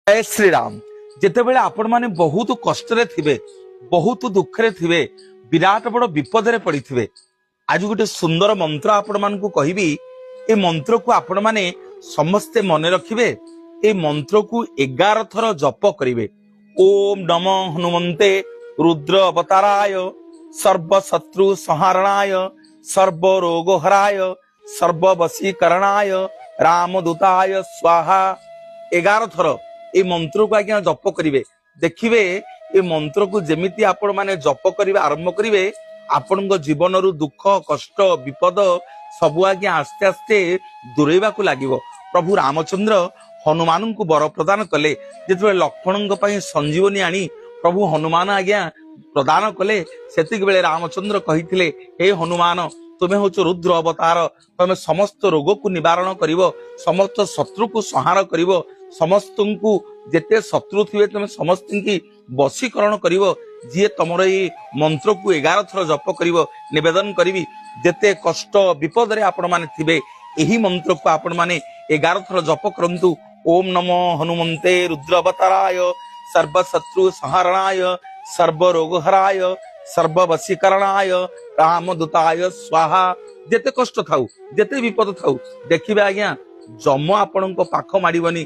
जय श्री राम। जेतेबेले आपण माने बहुत कष्ट रे थिबे, बहुत दुख रे थिबे, विराट बड़ विपद रे पड़ी थिबे, आज गोटे सुंदर मंत्र आपण मानकु कहिबी। ए मंत्र को आपण माने समस्ते मने रखिबे। ए मंत्र को 11 थर जप करिवे। ओम नमो हनुमंते रुद्र अवताराय सर्व शत्रु संहारणाय सर्व रोग हराय सर्व वशीकरणाय रामदूताय स्वाहा। 11 थर ए मंत्र को आज्ञा जप करिवे। देखिवे ए मंत्र को जेमिति आपण माने जप करिवे आरंभ करिवे, आपण जीवन रु दुख कष्ट विपद सबु आज्ञा आस्ते आस्ते दूरेबा को लागिवो। प्रभु रामचंद्र हनुमान को वर प्रदान कले। जेते लक्ष्मण पई संजीवनी आनी प्रभु हनुमान आज्ञा प्रदान कले, सेतिक बेले रामचंद्र कहिथिले, हे हनुमान तुम्हें हूँ रुद्र अवतार, तुम्हें समस्त रोग को निवारण करिवो, समस्त शत्रु को संहार करिवो, समस्त को जेते शत्रु थिबे तुम समस्त की वशीकरण करिवो। जी तुमर ये मंत्र को 11 थर जप करिवो। निवेदन करिवि जेते कष्ट विपद रे आपण माने थिबे एही मंत्र को आपण माने 11 थर जप करंतु। ओम नमो हनुमंते रुद्र अवताराय सर्व शत्रु संहारणाय सर्व रोग हराय सर्व वशीकरणाय रामदूताय स्वाहा। जेते कष्ट थाउ जेते विपद थाउ देखिबे आज्ञा जम आपण पाख माड़बनी,